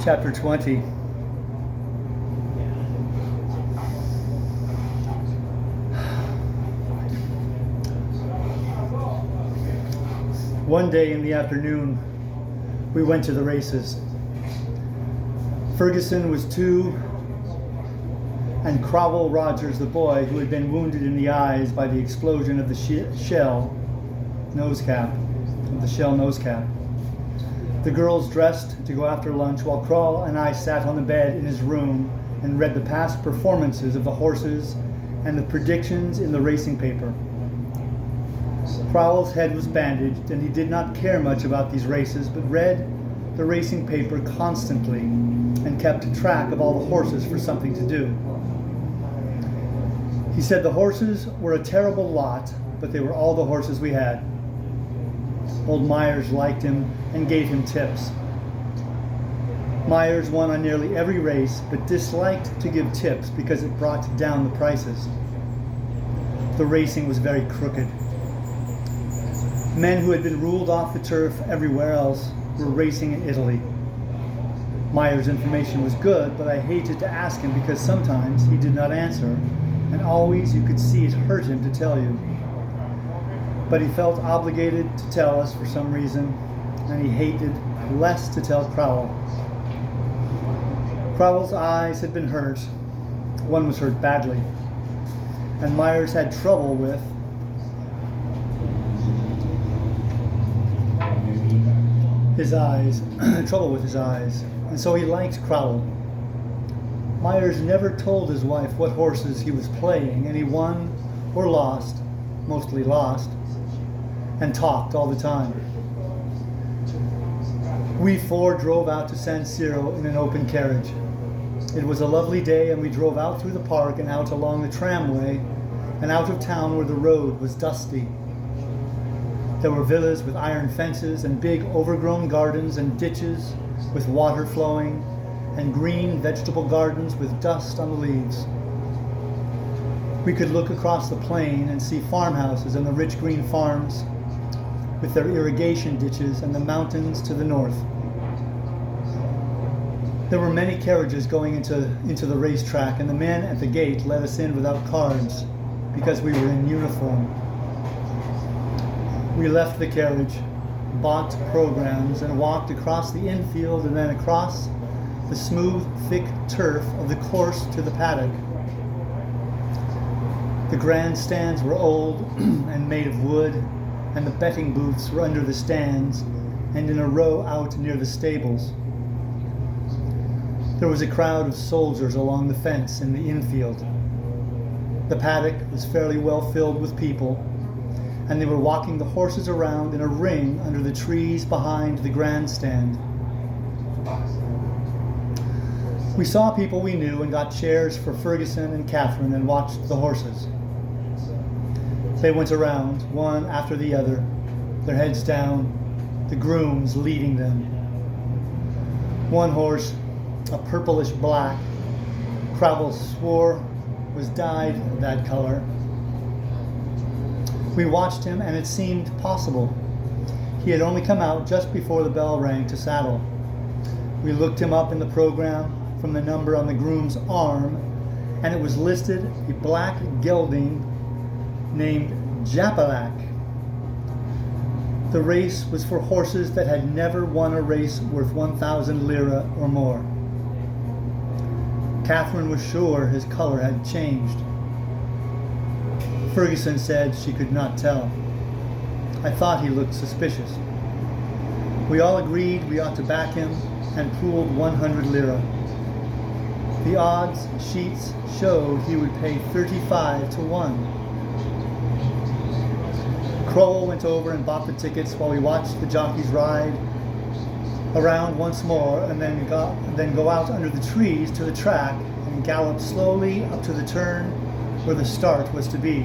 Chapter 20. One day in the afternoon, we went to the races. Ferguson was 2, and Crowell Rogers, the boy who had been wounded in the eyes by the explosion of the shell nose cap. The girls dressed to go after lunch, while Crowell and I sat on the bed in his room and read the past performances of the horses and the predictions in the racing paper. Crowell's head was bandaged, and he did not care much about these races, but read the racing paper constantly and kept track of all the horses for something to do. He said the horses were a terrible lot, but they were all the horses we had. Old Myers liked him and gave him tips. Myers won on nearly every race, but disliked to give tips because it brought down the prices. The racing was very crooked. Men who had been ruled off the turf everywhere else were racing in Italy. Myers' information was good, but I hated to ask him because sometimes he did not answer, and always you could see it hurt him to tell you. But he felt obligated to tell us for some reason, and he hated less to tell Crowell. Crowell's eyes had been hurt. One was hurt badly, and Myers had trouble with his eyes, and so he liked Crowell. Myers never told his wife what horses he was playing, and he won or lost, mostly lost, and talked all the time. We 4 drove out to San Siro in an open carriage. It was a lovely day, and we drove out through the park and out along the tramway and out of town where the road was dusty. There were villas with iron fences and big overgrown gardens and ditches with water flowing and green vegetable gardens with dust on the leaves. We could look across the plain and see farmhouses and the rich green farms with their irrigation ditches and the mountains to the north. There were many carriages going into the racetrack, and the men at the gate let us in without cards because we were in uniform. We left the carriage, bought programs, and walked across the infield and then across the smooth, thick turf of the course to the paddock. The grandstands were old and made of wood, and the betting booths were under the stands and in a row out near the stables. There was a crowd of soldiers along the fence in the infield. The paddock was fairly well filled with people, and they were walking the horses around in a ring under the trees behind the grandstand. We saw people we knew and got chairs for Ferguson and Catherine and watched the horses. They went around, one after the other, their heads down, the grooms leading them. One horse, a purplish black, Crowell swore was dyed that color. We watched him, and it seemed possible. He had only come out just before the bell rang to saddle. We looked him up in the program from the number on the groom's arm, and it was listed a black gelding named Japalak. The race was for horses that had never won a race worth 1,000 lira or more. Catherine was sure his color had changed. Ferguson said she could not tell. I thought he looked suspicious. We all agreed we ought to back him and pooled 100 lira. The odds sheets showed he would pay 35 to 1. Crowell went over and bought the tickets while we watched the jockeys ride around once more and then go out under the trees to the track and gallop slowly up to the turn where the start was to be.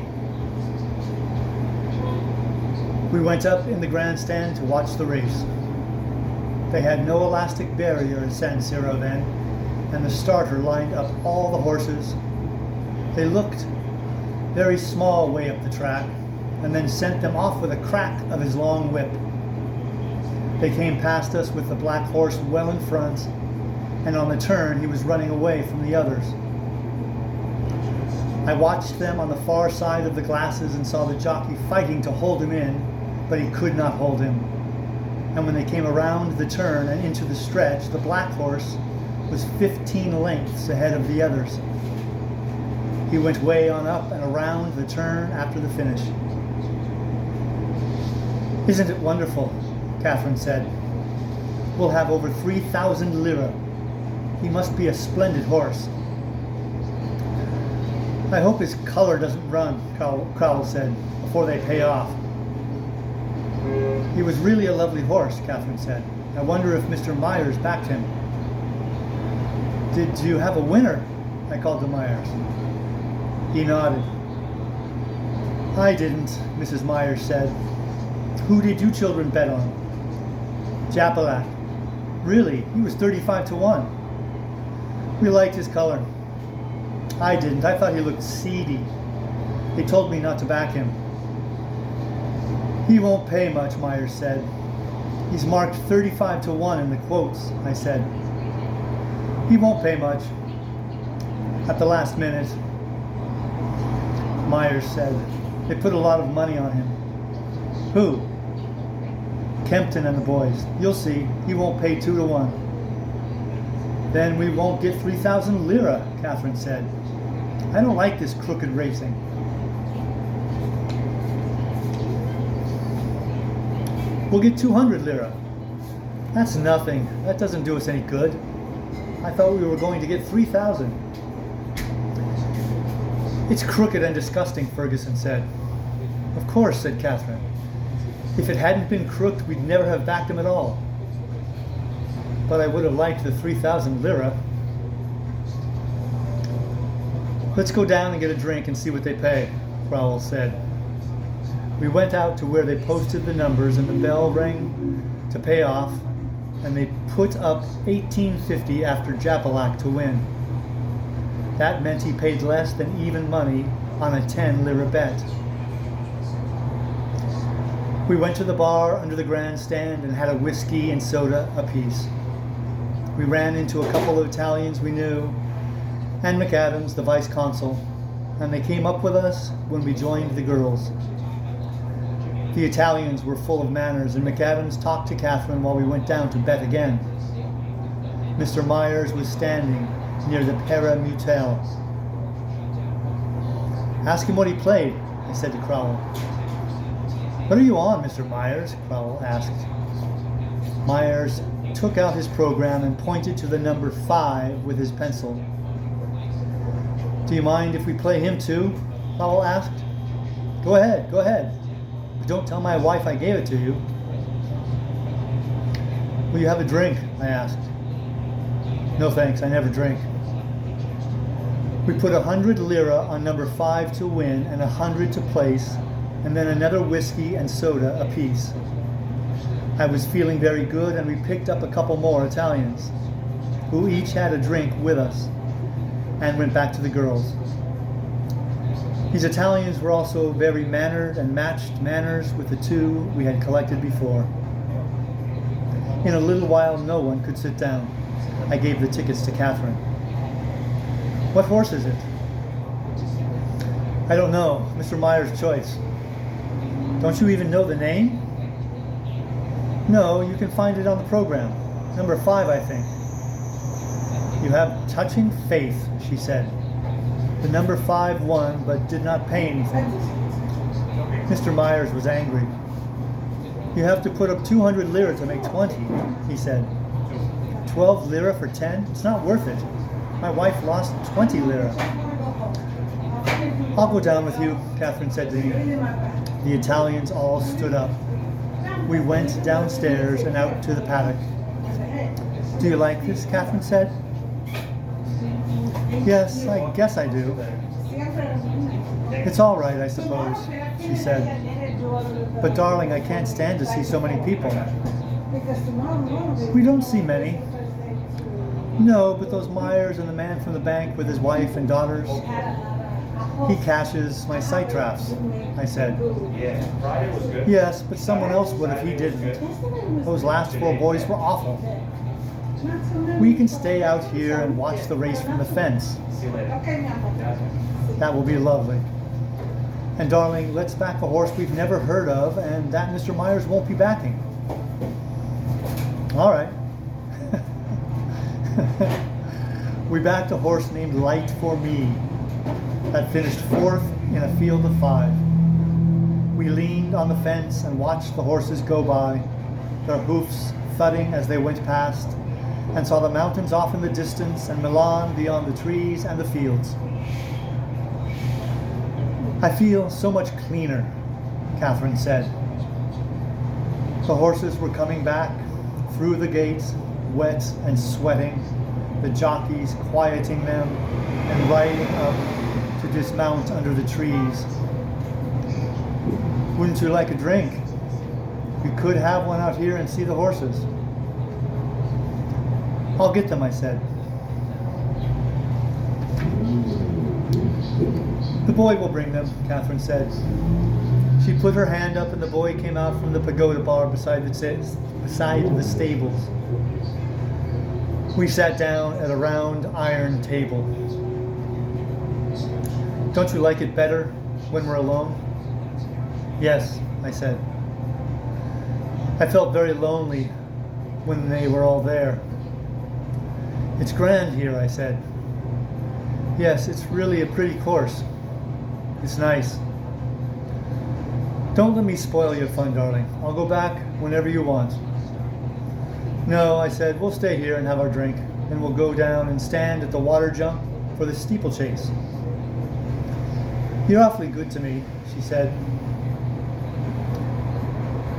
We went up in the grandstand to watch the race. They had no elastic barrier at San Siro then, and the starter lined up all the horses. They looked very small way up the track, and then sent them off with a crack of his long whip. They came past us with the black horse well in front, and on the turn he was running away from the others. I watched them on the far side of the glasses and saw the jockey fighting to hold him in, but he could not hold him. And when they came around the turn and into the stretch, the black horse was 15 lengths ahead of the others. He went way on up and around the turn after the finish. "Isn't it wonderful?" Catherine said. "We'll have over 3,000 lira. He must be a splendid horse." "I hope his color doesn't run," Crowell said, "before they pay off." "He was really a lovely horse," Catherine said. "I wonder if Mr. Myers backed him." "Did you have a winner?" I called to Myers. He nodded. "I didn't," Mrs. Myers said. "Who did you children bet on?" "Japalac." "Really? He was 35 to 1. We liked his color." "I didn't. I thought he looked seedy. They told me not to back him." "He won't pay much," Myers said. "He's marked 35 to 1 in the quotes," I said. "He won't pay much." At the last minute, Myers said, "They put a lot of money on him." "Who?" "Kempton and the boys. You'll see. He won't pay 2 to 1. "Then we won't get 3,000 lira," Catherine said. "I don't like this crooked racing." "We'll get 200 lira." "That's nothing. That doesn't do us any good. I thought we were going to get 3,000. "It's crooked and disgusting," Ferguson said. "Of course," said Catherine. "If it hadn't been crooked, we'd never have backed him at all. But I would have liked the 3,000 lira." "Let's go down and get a drink and see what they pay," Crowell said. We went out to where they posted the numbers and the bell rang to pay off, and they put up 1850 after Japalac to win. That meant he paid less than even money on a 10 lira bet. We went to the bar under the grandstand and had a whiskey and soda apiece. We ran into a couple of Italians we knew, and McAdams, the vice consul, and they came up with us when we joined the girls. The Italians were full of manners, and McAdams talked to Catherine while we went down to bet again. Mr. Myers was standing near the Pera Mutel. "Ask him what he played," I said to Crowell. "What are you on, Mr. Myers?" Crowell asked. Myers took out his program and pointed to the number 5 with his pencil. "Do you mind if we play him too?" Crowell asked. Go ahead. But don't tell my wife I gave it to you." "Will you have a drink?" I asked. "No thanks, I never drink." We put 100 lira on number 5 to win and 100 to place, and then another whiskey and soda apiece. I was feeling very good, and we picked up a couple more Italians, who each had a drink with us, and went back to the girls. These Italians were also very mannered and matched manners with the 2 we had collected before. In a little while, no one could sit down. I gave the tickets to Catherine. "What horse is it?" "I don't know. Mr. Myers' choice." "Don't you even know the name?" "No, you can find it on the program. Number 5, I think." "You have touching faith," she said. The number 5 won, but did not pay anything. Mr. Myers was angry. "You have to put up 200 lira to make 20, he said. 12 lira for 10? It's not worth it. My wife lost 20 lira. "I'll go down with you," Catherine said to me. The Italians all stood up. We went downstairs and out to the paddock. "Do you like this?" Catherine said. "Yes, I guess I do. It's all right, I suppose," she said. "But darling, I can't stand to see so many people." "We don't see many." "No, but those Myers and the man from the bank with his wife and daughters. He cashes my sight drafts," I said. "Yes, but someone else would if he didn't. Those last 4 boys were awful." We can stay out here and watch the race from the fence. That will be lovely. And darling, let's back a horse we've never heard of and that Mr. Myers won't be backing. All right. We backed a horse named Light for Me that finished 4th in a field of 5. We leaned on the fence and watched the horses go by, their hoofs thudding as they went past, and saw the mountains off in the distance and Milan beyond the trees and the fields. I feel so much cleaner, Catherine said. The horses were coming back through the gates, wet and sweating, the jockeys quieting them and riding up to dismount under the trees. Wouldn't you like a drink? We could have one out here and see the horses. I'll get them, I said. The boy will bring them, Catherine said. She put her hand up and the boy came out from the pagoda bar beside the stables. We sat down at a round iron table. Don't you like it better when we're alone? Yes, I said. I felt very lonely when they were all there. It's grand here, I said. Yes, it's really a pretty course. It's nice. Don't let me spoil your fun, darling. I'll go back whenever you want. No, I said, we'll stay here and have our drink. Then we'll go down and stand at the water jump for the steeplechase. You're awfully good to me, she said.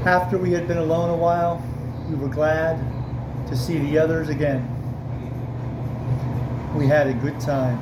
After we had been alone a while, we were glad to see the others again. We had a good time.